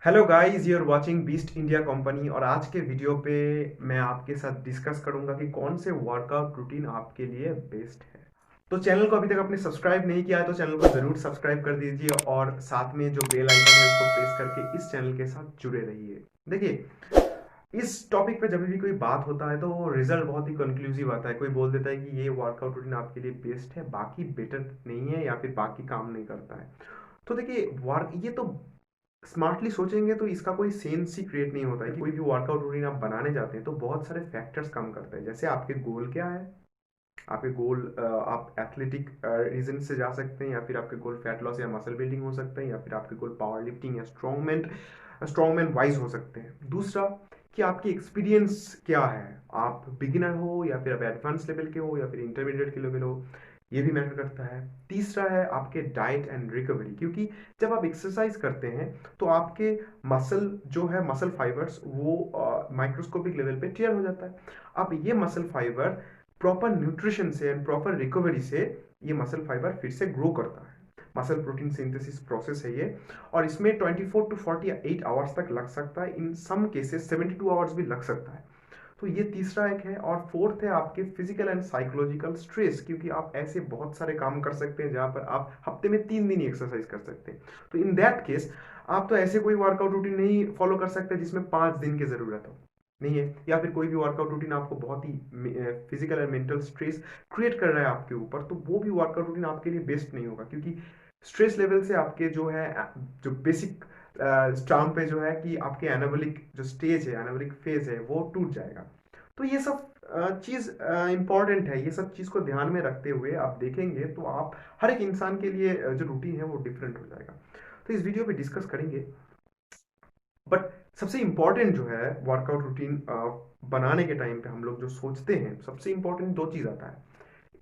Hello guys, you are watching beast India company. और आज के वीडियो पे मैं आपके साथ डिस्कस करूंगा कि कौन से वर्कआउट रूटीन आपके लिए बेस्ट है। तो चैनल को अभी तक आपने सब्सक्राइब नहीं किया है तो चैनल को जरूर सब्सक्राइब कर दीजिए और साथ में जो बेल आइकन है उसको प्रेस करके इस चैनल के साथ जुड़े रहिए। देखिए, इस टॉपिक पे जब भी कोई बात होता है तो रिजल्ट बहुत ही कंक्लूसिव आता है। कोई बोल देता है कि ये वर्कआउट रूटीन आपके लिए बेस्ट है, बाकी बेटर नहीं है या फिर बाकी काम नहीं करता है। तो देखिए, वर्क ये तो स्मार्टली सोचेंगे तो इसका कोई सेंस ही क्रिएट नहीं होता है कि कोई भी वर्कआउट रूटीन आप बनाने जाते हैं तो बहुत सारे फैक्टर्स काम करते हैं। जैसे आपके गोल क्या है, आपके गोल आप एथलेटिक रीजन से जा सकते हैं, या फिर आपके गोल फैट लॉस या मसल बिल्डिंग हो सकते हैं, या फिर आपके गोल पावर लिफ्टिंग या स्ट्रॉन्गमैन वाइज हो सकते हैं। दूसरा, कि आपकी एक्सपीरियंस क्या है, आप बिगिनर हो या फिर आप एडवांस लेवल के हो या फिर इंटरमीडिएट के लेवल हो, ये भी मैटर करता है। तीसरा है आपके डाइट एंड रिकवरी, क्योंकि जब आप एक्सरसाइज करते हैं तो आपके मसल जो है, मसल फाइबर्स वो माइक्रोस्कोपिक लेवल पे टेयर हो जाता है। अब ये मसल फाइबर प्रॉपर न्यूट्रिशन से एंड प्रॉपर रिकवरी से ये मसल फाइबर फिर से ग्रो करता है। मसल प्रोटीन सिंथेसिस प्रोसेस है ये, और इसमें 24 टू 48 आवर्स तक लग सकता है, इन सम केसेस 72 आवर्स भी लग सकता है। तो ये तीसरा एक है। और फोर्थ है आपके फिजिकल एंड साइकोलॉजिकल स्ट्रेस, क्योंकि आप ऐसे बहुत सारे काम कर सकते हैं जहां पर आप हफ्ते में 3 दिन ही एक्सरसाइज कर सकते हैं। तो इन दैट केस आप तो ऐसे कोई वर्कआउट रूटीन नहीं फॉलो कर सकते जिसमें 5 दिन की जरूरत हो, नहीं है। या फिर कोई भी वर्कआउट रूटीन आपको बहुत ही physical and mental stress create कर रहा है आपके ऊपर, तो वो भी वर्कआउट रूटीन आपके लिए बेस्ट नहीं होगा, क्योंकि स्ट्रेस लेवल से आपके जो है, जो बेसिक स्टाम पे जो है कि आपके एनाबॉलिक जो स्टेज है, एनाबॉलिक फेज है, वो टूट जाएगा। तो ये सब चीज इंपॉर्टेंट है। ये सब चीज को ध्यान में रखते हुए आप देखेंगे तो आप हर एक इंसान के लिए जो रूटीन है वो डिफरेंट हो जाएगा। तो इस वीडियो पे डिस्कस करेंगे। बट सबसे इंपॉर्टेंट जो है वर्कआउट रूटीन बनाने के टाइम पे हम लोग जो सोचते हैं, सबसे इंपॉर्टेंट दो चीज आता है।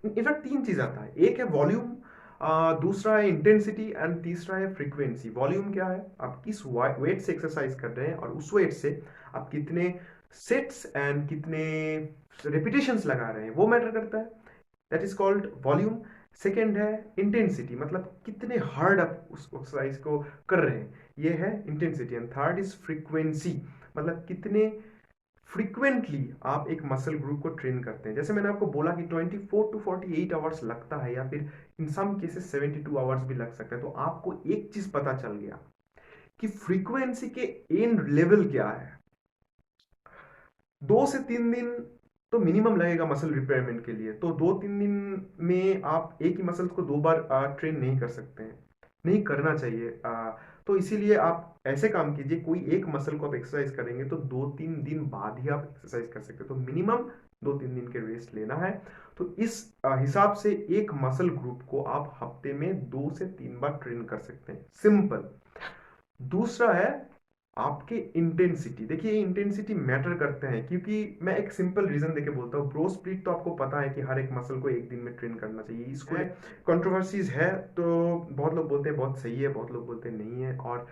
इनफैक्ट तीन चीज आता है। एक है वॉल्यूम, दूसरा है इंटेंसिटी एंड तीसरा है फ्रीक्वेंसी। वॉल्यूम क्या है, आप किस वेट से एक्सरसाइज कर रहे हैं और उस वेट से आप कितने सेट्स एंड कितने रिपीटेशंस लगा रहे हैं, वो मैटर करता है। That is called volume. Second है इंटेंसिटी, मतलब कितने हार्ड आप उस एक्सरसाइज को कर रहे हैं, ये है intensity. And third is frequency, मतलब कितने फ्रीक्वेंटली आप एक मसल ग्रुप को ट्रेन करते हैं। जैसे मैंने आपको बोला कि 24 टू 48 आवर्स लगता है, या फिर इन सम केसेस 72 आवर्स भी लग सकता है। तो आपको एक चीज पता चल गया कि फ्रीक्वेंसी के एंड लेवल क्या है। 2 से 3 दिन तो मिनिमम लगेगा मसल रिपेयरमेंट के लिए। तो 2-3 दिन में आप एक ही मसल्स को 2 बार ट्रेन नहीं कर सकते हैं, नहीं करना चाहिए। तो इसीलिए आप ऐसे काम कीजिए, कोई एक मसल को आप एक्सरसाइज करेंगे तो 2-3 दिन बाद ही आप एक्सरसाइज कर सकते हैं। तो मिनिमम 2-3 दिन के रेस्ट लेना है। तो इस हिसाब से एक मसल ग्रुप को आप हफ्ते में 2 से 3 बार ट्रेन कर सकते हैं, सिंपल। दूसरा है आपके इंटेंसिटी। देखिए, इंटेंसिटी मैटर करते हैं, क्योंकि मैं एक सिंपल रीजन देके बोलता हूँ। ब्रो स्प्लिट तो आपको पता है कि हर एक मसल को एक दिन में ट्रेन करना चाहिए, इसको कंट्रोवर्सीज है। तो बहुत लोग बोलते हैं बहुत सही है, बहुत लोग बोलते हैं नहीं है। और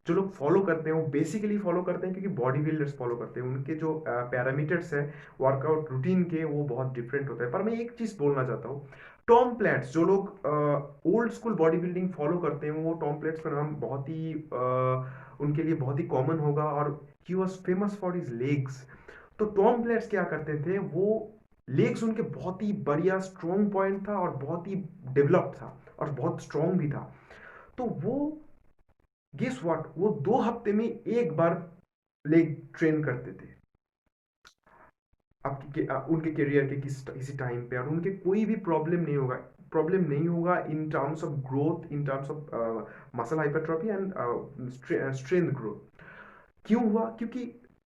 जो लोग फॉलो करते हैं वो बेसिकली फॉलो करते हैं क्योंकि बॉडी बिल्डर्स फॉलो करते हैं, उनके जो पैरामीटर्स है वर्कआउट रूटीन के, वो बहुत डिफरेंट होता है। पर मैं एक चीज बोलना चाहता हूँ, टॉम प्लेट्स, जो लोग old school body building follow करते हैं, वो टॉम प्लेट्स का नाम बहुत ही उनके लिए बहुत ही कॉमन होगा। और he was famous for his legs. तो टॉम प्लेट्स क्या करते थे, वो लेग्स उनके बहुत ही बढ़िया स्ट्रॉन्ग पॉइंट था और बहुत ही डेवलप्ड था और बहुत स्ट्रॉन्ग भी था। तो वो, गेस व्हाट, वो 2 हफ्ते में एक बार लेग ट्रेन करते थे उनके करियर के किसी टाइम पे, और उनके कोई भी प्रॉब्लम नहीं होगा in terms of growth, in terms of muscle hypertrophy and strength growth. क्यों हुआ, क्योंकि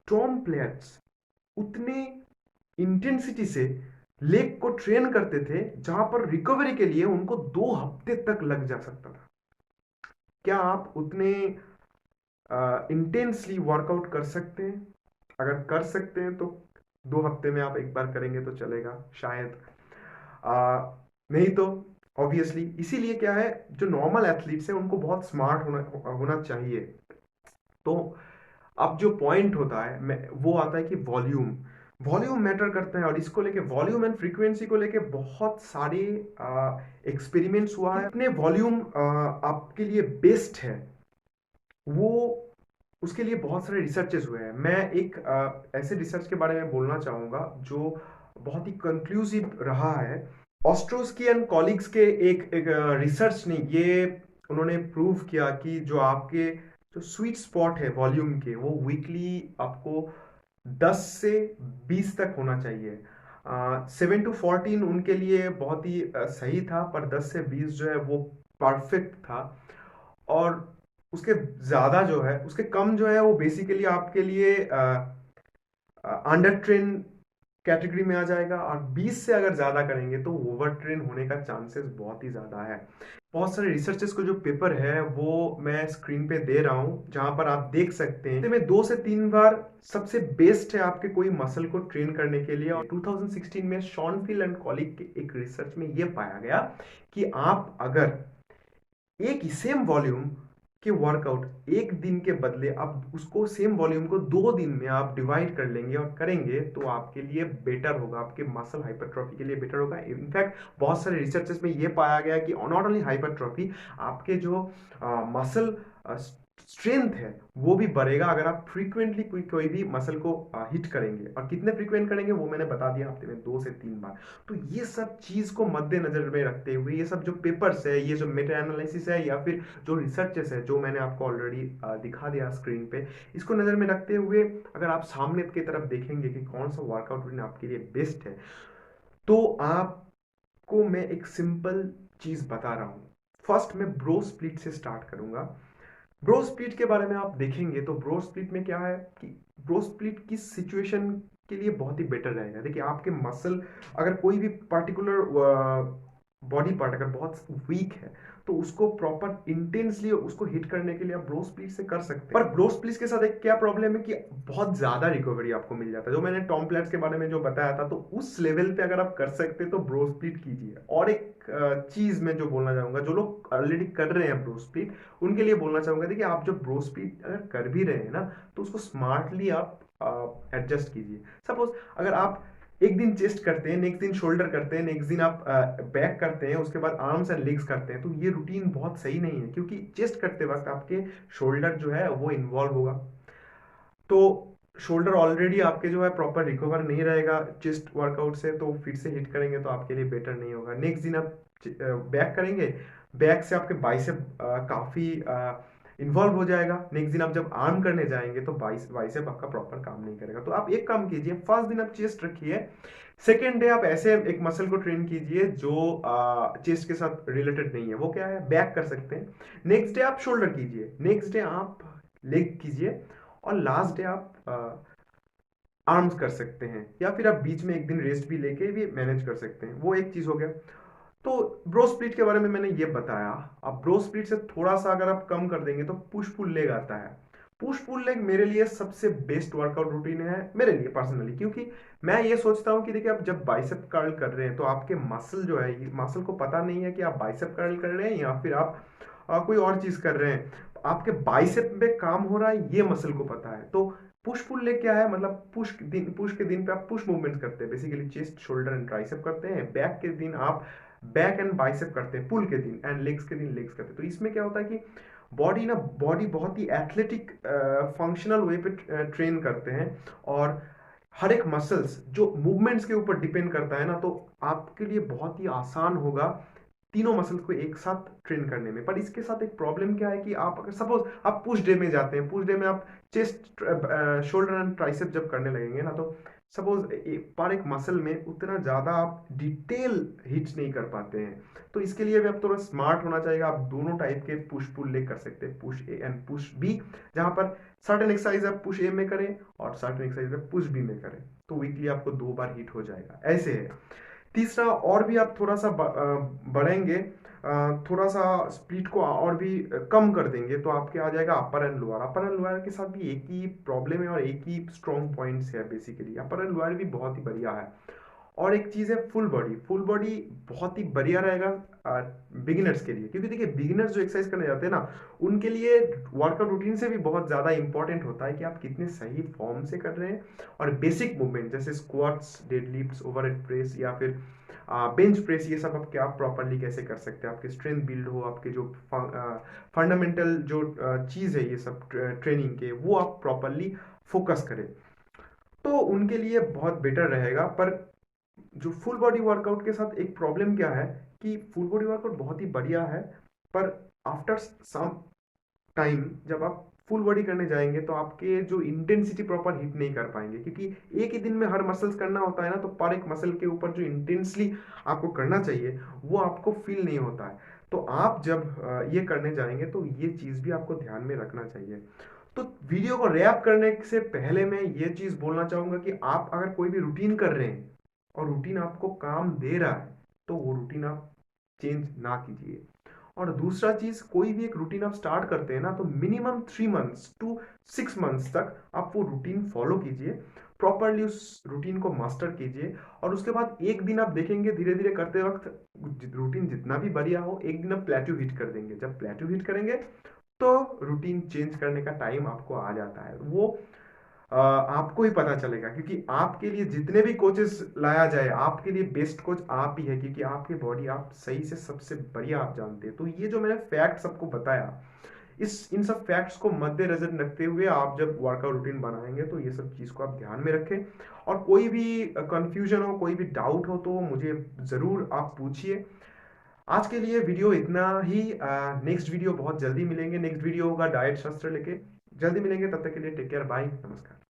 टॉम प्लेयर्स उतने इंटेंसिटी से लेग को ट्रेन करते थे जहां पर रिकवरी के लिए उनको 2 हफ्ते तक लग जा सकता था। क्या आप उतने इंटेंसली वर्कआउट कर सकते हैं? अगर कर सकते हैं तो 2 हफ्ते में आप एक बार करेंगे तो चलेगा शायद। आ, नहीं तो ऑब्वियसली, इसीलिए क्या है, जो नॉर्मल एथलीट्स हैं उनको बहुत स्मार्ट होना होना चाहिए। तो अब जो पॉइंट होता है वो आता है कि वॉल्यूम, वॉल्यूम मैटर करता है। और इसको लेके, वॉल्यूम एंड फ्रीक्वेंसी को लेके बहुत सारे एक्सपेरिमेंट्स हुआ है। कितने वॉल्यूम आपके लिए बेस्ट है, वो उसके लिए बहुत सारे रिसर्चेस हुए हैं। मैं एक ऐसे रिसर्च के बारे में बोलना चाहूँगा जो बहुत ही कंक्लूसिव रहा है। ऑस्ट्रोस्की एंड कॉलिग्स के एक रिसर्च ने ये उन्होंने प्रूव किया कि जो आपके जो स्वीट स्पॉट है वॉल्यूम के, वो वीकली आपको 10 से 20 तक होना चाहिए। 7 to 14 उनके लिए बहुत ही सही था, पर 10 से 20 जो है वो परफेक्ट था। और उसके ज़्यादा जो है, उसके कम जो है वो बेसिकली आपके लिए अंडर ट्रेन कैटेगरी में आ जाएगा। और 20 से अगर ज़्यादा करेंगे तो ओवर ट्रेन होने का चांसेस बहुत ही ज़्यादा है। बहुत सारे रिसर्चेस को जो पेपर है वो मैं स्क्रीन पे दे रहा हूँ, जहां पर आप देख सकते हैं में 2 से 3 बार सबसे बेस्ट है आपके कोई मसल को ट्रेन करने के लिए। और 2016 में शॉनफिल एंड कॉलिग के एक रिसर्च में ये पाया गया कि आप अगर एक ही सेम वॉल्यूम के वर्कआउट एक दिन के बदले आप उसको सेम वॉल्यूम को 2 दिन में आप डिवाइड कर लेंगे और करेंगे तो आपके लिए बेटर होगा, आपके मसल हाइपरट्रॉफी के लिए बेटर होगा। इनफैक्ट बहुत सारे रिसर्चेस में ये पाया गया कि नॉट ओनली हाइपरट्रॉफी, आपके जो मसल स्ट्रेंथ है वो भी बढ़ेगा अगर आप फ्रीक्वेंटली कोई भी मसल को हिट करेंगे। और कितने फ्रीक्वेंट करेंगे वो मैंने बता दिया, हफ्ते में 2 से 3 बार। तो ये सब चीज को मद्देनजर में रखते हुए ये सब जो पेपर्स है, ये जो मेटा एनालिसिस है या फिर जो रिसर्चेस है जो मैंने आपको ऑलरेडी दिखा दिया स्क्रीन पे, इसको नजर में रखते हुए अगर आप सामने की तरफ देखेंगे कि कौन सा वर्कआउट रूटीन आपके लिए बेस्ट है, तो आपको मैं एक सिंपल चीज बता रहा हूँ। फर्स्ट मैं ब्रो स्प्लिट से स्टार्ट करूंगा। ब्रो स्प्लिट के बारे में आप देखेंगे तो ब्रो स्प्लिट में क्या है कि ब्रो स्प्लिट किस सिचुएशन के लिए बहुत ही बेटर रहेगा। देखिए, आपके मसल अगर कोई भी पर्टिकुलर बॉडी पार्ट अगर बहुत वीक है तो उसको प्रॉपर इंटेंसली उसको हिट करने के लिए आप ब्रो स्प्लिट से कर सकते हैं। पर ब्रो स्प्लिट के साथ एक क्या प्रॉब्लम है कि बहुत ज्यादा रिकवरी आपको मिल जाता है। जो मैंने टॉम प्लैट्स के बारे में जो बताया था, तो उस लेवल पे अगर आप कर सकते तो ब्रो स्प्लिट कीजिए। और एक चीज मैं जो बोलना चाहूंगा, जो लोग ऑलरेडी कर रहे हैं ब्रो स्प्लिट, उनके लिए बोलना चाहूंगा, देखिए आप जो ब्रो स्प्लिट अगर कर भी रहे हैं ना, तो उसको स्मार्टली आप एडजस्ट कीजिए। सपोज अगर आप एक दिन चेस्ट करते हैं, नेक्स्ट दिन शोल्डर करते हैं, नेक्स्ट दिन आप बैक करते हैं, उसके बाद आर्म्स एंड लेग्स करते हैं, तो ये रूटीन बहुत सही नहीं है, क्योंकि चेस्ट करते वक्त आपके शोल्डर जो है वो इन्वॉल्व होगा। तो शोल्डर ऑलरेडी आपके जो है प्रॉपर रिकवर नहीं रहेगा चेस्ट वर्कआउट से, तो फिर से हिट करेंगे तो आपके लिए बेटर नहीं होगा। नेक्स्ट दिन आप बैक करेंगे, बैक से आपके बाइसेप काफी इन्वॉल्व हो जाएगा। नेक्स्ट दिन आप जब आर्म करने जाएंगे तो बाइसेप आपका प्रॉपर काम नहीं करेगा। तो आप एक काम कीजिए, फर्स्ट दिन आप चेस्ट रखिए, सेकेंड डे आप ऐसे एक मसल को ट्रेन कीजिए जो चेस्ट के साथ रिलेटेड नहीं है, वो क्या है, बैक कर सकते हैं। नेक्स्ट डे आप शोल्डर कीजिए, नेक्स्ट डे आप लेग कीजिए, और लास्ट डे आप आर्म्स कर सकते हैं, या फिर आप बीच में एक दिन रेस्ट भी लेके भी मैनेज कर सकते हैं। वो एक चीज हो गया। तो ब्रो स्प्लिट के बारे में मैंने ये बताया। अब ब्रो स्प्लिट से थोड़ा सा अगर आप कम कर देंगे तो पुश पुल लेग आता है। पुश पुल लेग मेरे लिए सबसे बेस्ट वर्कआउट रूटीन है, मेरे लिए पर्सनली, क्योंकि मैं ये सोचता हूँ कि देखिए आप जब बाइसेप कर्ल कर रहे हैं तो आपके मसल जो है, मसल को पता नहीं है कि आप बाइसेप कर्ल कर रहे हैं या फिर आप कोई और चीज कर रहे हैं। आपके बाइसेप में काम हो रहा है ये मसल को पता है। तो पुश पुल लेग क्या है, मतलब पुश के दिन पे आप पुश मूवमेंट करते हैं, basically chest shoulder and tricep करते हैं। बैक के दिन आप बैक एंड बाइसेप करते हैं पुल के दिन, एंड लेग्स के दिन लेग्स करते हैं। तो इसमें क्या होता है कि बॉडी बहुत ही एथलेटिक फंक्शनल वे पे ट्रेन करते हैं। और हर एक मसल्स जो मूवमेंट्स के ऊपर डिपेंड करता है ना, तो आपके लिए बहुत ही आसान होगा तीनों मसल्स को एक साथ ट्रेन करने में। पर इसके साथ एक प्रॉब्लम क्या है कि आप अगर सपोज आप पुश डे में जाते हैं, पुश डे में आप चेस्ट शोल्डर एंड ट्राइसेप जब करने लगेंगे ना, तो सपोज पर एक मसल में उतना ज्यादा आप डिटेल हिट्स नहीं कर पाते हैं। तो इसके लिए भी आप थोड़ा स्मार्ट होना चाहिए। आप दोनों टाइप के पुश पुल लेग कर सकते हैं, push A and push B, जहां पर सर्टेन एक्सरसाइज आप पुश ए में करें और सर्टेन एक्सरसाइज आप पुश बी में करें, तो वीकली आपको 2 बार हिट हो जाएगा। ऐसे है। तीसरा, और भी आप थोड़ा सा बढ़ेंगे, थोड़ा सा स्प्लिट को और भी कम कर देंगे, तो आपके आ जाएगा upper and lower. Upper and lower के साथ भी एक ही प्रॉब्लम है और एक ही स्ट्रॉन्ग पॉइंट्स है। बेसिकली अपर एंड लोअर भी बहुत ही बढ़िया है। और एक चीज है फुल बॉडी। फुल बॉडी बहुत ही बढ़िया रहेगा बिगिनर्स के लिए, क्योंकि देखिए बिगिनर्स जो एक्सरसाइज करने जाते हैं ना, उनके लिए वर्कआउट रूटीन से भी बहुत ज्यादा इंपॉर्टेंट होता है कि आप कितने सही फॉर्म से कर रहे हैं। और बेसिक मूवमेंट जैसे स्क्वाट्स, डेडलिफ्ट्स, ओवरहेड प्रेस, या फिर बेंच प्रेस, ये सब आपके आप प्रॉपरली कैसे कर सकते हैं, आपके स्ट्रेंथ बिल्ड हो, आपके जो फंडामेंटल जो चीज़ है ये सब ट्रेनिंग के, वो आप प्रॉपरली फोकस करें, तो उनके लिए बहुत बेटर रहेगा। पर जो फुल बॉडी वर्कआउट के साथ एक प्रॉब्लम क्या है कि फुल बॉडी वर्कआउट बहुत ही बढ़िया है, पर आफ्टर सम टाइम जब आप फुल बॉडी करने जाएंगे तो आपके जो इंटेंसिटी प्रॉपर हिट नहीं कर पाएंगे, क्योंकि एक ही दिन में हर मसल्स करना होता है ना, तो पर एक मसल के ऊपर जो इंटेंसली आपको करना चाहिए वो आपको फील नहीं होता है। तो आप जब ये करने जाएंगे तो ये चीज़ भी आपको ध्यान में रखना चाहिए। तो वीडियो को रैप करने से पहले मैं ये चीज़ बोलना चाहूँगा कि आप अगर कोई भी रूटीन कर रहे हैं और रूटीन आपको काम दे रहा है, तो वो रूटीन आप चेंज ना कीजिए। और दूसरा चीज, कोई भी एक रूटीन आप स्टार्ट करते हैं ना, तो मिनिमम 3 मंथ्स टू 6 मंथ्स तक आप वो रूटीन फॉलो कीजिए, प्रॉपरली उस रूटीन को मास्टर कीजिए। और उसके बाद एक दिन आप देखेंगे धीरे धीरे करते वक्त रूटीन जितना भी बढ़िया हो, एक दिन आप प्लेट्यू हिट कर देंगे। जब प्लेट्यू हिट करेंगे तो रूटीन चेंज करने का टाइम आपको आ जाता है, वो आपको ही पता चलेगा, क्योंकि आपके लिए जितने भी कोचेस लाया जाए, आपके लिए बेस्ट कोच आप ही है, क्योंकि आपकी बॉडी आप सही से सबसे बढ़िया आप जानते हैं। तो ये जो मैंने फैक्ट सबको बताया, इस इन सब फैक्ट्स को मद्देनजर रखते हुए आप जब वर्कआउट रूटीन बनाएंगे तो ये सब चीज़ को आप ध्यान में रखें। और कोई भी कंफ्यूजन हो, कोई भी डाउट हो, तो मुझे ज़रूर आप पूछिए। आज के लिए वीडियो इतना ही। नेक्स्ट वीडियो बहुत जल्दी मिलेंगे, नेक्स्ट वीडियो होगा डाइट शास्त्र लेके, जल्दी मिलेंगे, तब तक के लिए टेक केयर, बाय, नमस्कार।